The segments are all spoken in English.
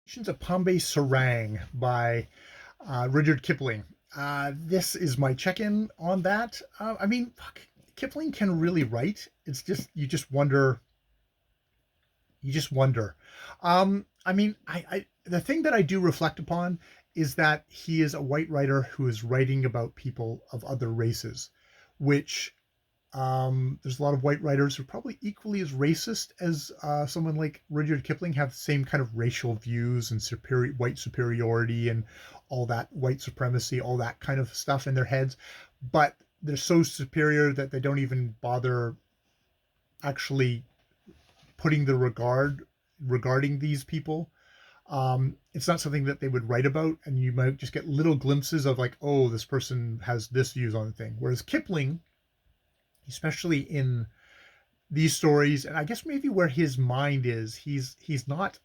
Of Bombay Srng by Rudyard Kipling. This is my check-in on that. I mean, fuck, Kipling can really write. It's just you just wonder. You just wonder. I mean, I the thing that I do reflect upon is that he is a white writer who is writing about people of other races, which there's a lot of white writers who are probably equally as racist as someone like Rudyard Kipling, have the same kind of racial views and white superiority and all that white supremacy, all that kind of stuff in their heads. But they're so superior that they don't even bother actually putting the regarding these people. It's not something that they would write about, and you might just get little glimpses of like, oh, this person has this views on the thing. Whereas Kipling, especially in these stories, and I guess maybe where his mind is, he's not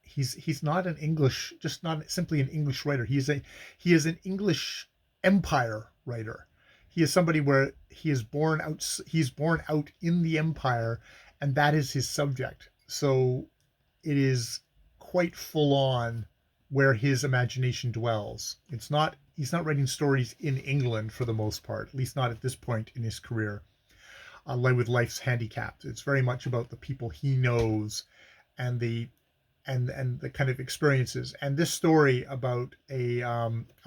an English, just not simply an English writer. He is an English empire writer. He is somebody where he's born out in the empire, and that is his subject. So it is quite full on where his imagination dwells. He's not writing stories in England for the most part, at least not at this point in his career. With life's handicaps, it's very much about the people he knows and the kind of experiences. And this story about a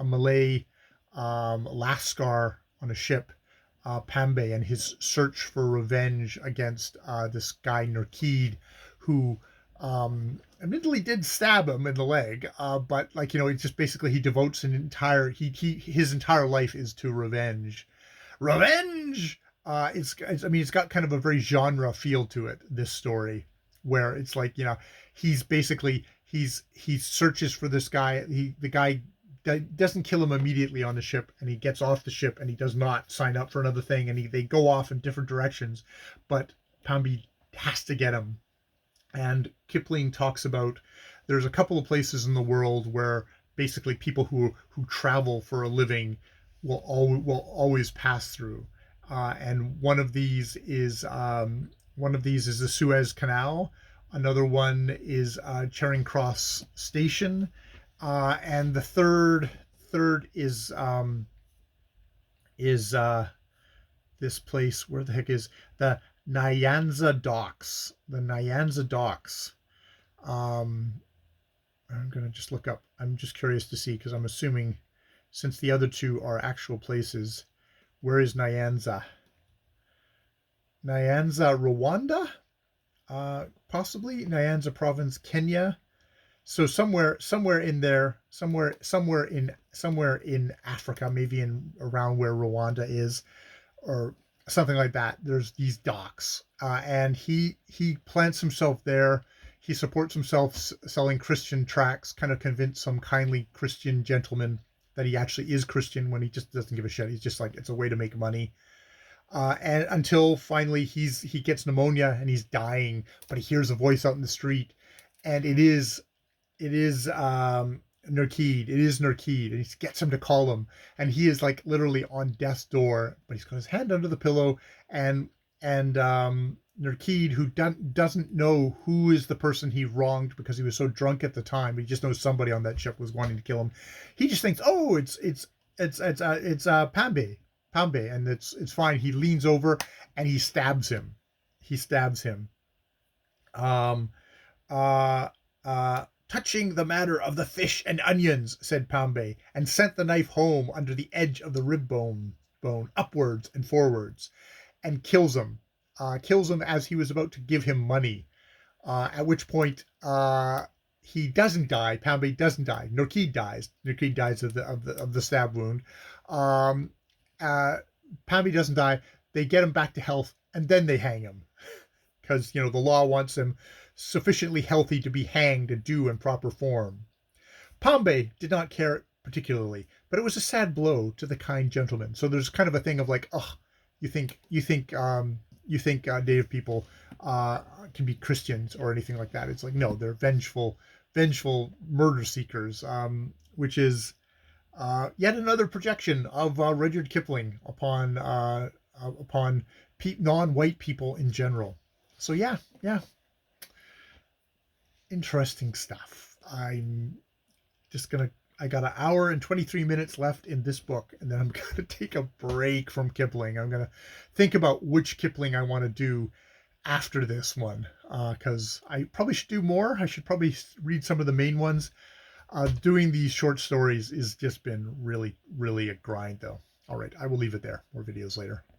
Malay Lascar on a ship, Pambe, and his search for revenge against this guy Nurkid, who admittedly did stab him in the leg, but like it's just basically he devotes his entire life is to revenge. It's I mean it's got kind of a very genre feel to it. This story where it's like he's basically he searches for this guy. The guy doesn't kill him immediately on the ship, and he gets off the ship and he does not sign up for another thing, and they go off in different directions, but Pambi has to get him. And Kipling talks about there's a couple of places in the world where basically people who travel for a living will always pass through, and one of these is the Suez Canal. Another one is Charing Cross Station, and the third is this place. Where the heck is the Nyanza Docks? The Nyanza Docks. I'm gonna just look up. I'm just curious to see because I'm assuming since the other two are actual places, where is Nyanza? Nyanza, Rwanda? Possibly Nyanza Province, Kenya. So somewhere in there, somewhere in Africa, maybe in around where Rwanda is, or something like that. There's these docks, and he plants himself there. He supports himself selling Christian tracts, kind of convince some kindly Christian gentleman that he actually is Christian when he just doesn't give a shit. He's just like, it's a way to make money. And until finally he gets pneumonia and he's dying, but he hears a voice out in the street, and it is Nurkid. It is Nurkid, and he gets him to call him, and he is like literally on death's door, but he's got his hand under the pillow, and Nurkid, who doesn't know who is the person he wronged because he was so drunk at the time, he just knows somebody on that ship was wanting to kill him. He just thinks, oh, it's Pambe, and it's fine. He leans over and he stabs him. He stabs him. Um, uh, Touching the matter of the fish and onions, said Pambe, and sent the knife home under the edge of the bone upwards and forwards, and kills him. Kills him as he was about to give him money. At which point he doesn't die. Pambe doesn't die. Nurkid dies. Nurkid dies of the stab wound. Um, Pambe doesn't die. They get him back to health, and then they hang him because the law wants him sufficiently healthy to be hanged in due and proper form. Pambe did not care particularly, but it was a sad blow to the kind gentleman. So there's kind of a thing of like, oh, you think Native people can be Christians or anything like that. It's like, no, they're vengeful murder seekers, which is yet another projection of Rudyard Kipling upon non-white people in general. So yeah, interesting stuff. I'm just gonna. I got an hour and 23 minutes left in this book, and then I'm gonna take a break from Kipling. I'm gonna think about which Kipling I want to do after this one, because I probably should do more. I should probably read some of the main ones. Doing these short stories has just been really, really a grind, though. All right, I will leave it there. More videos later.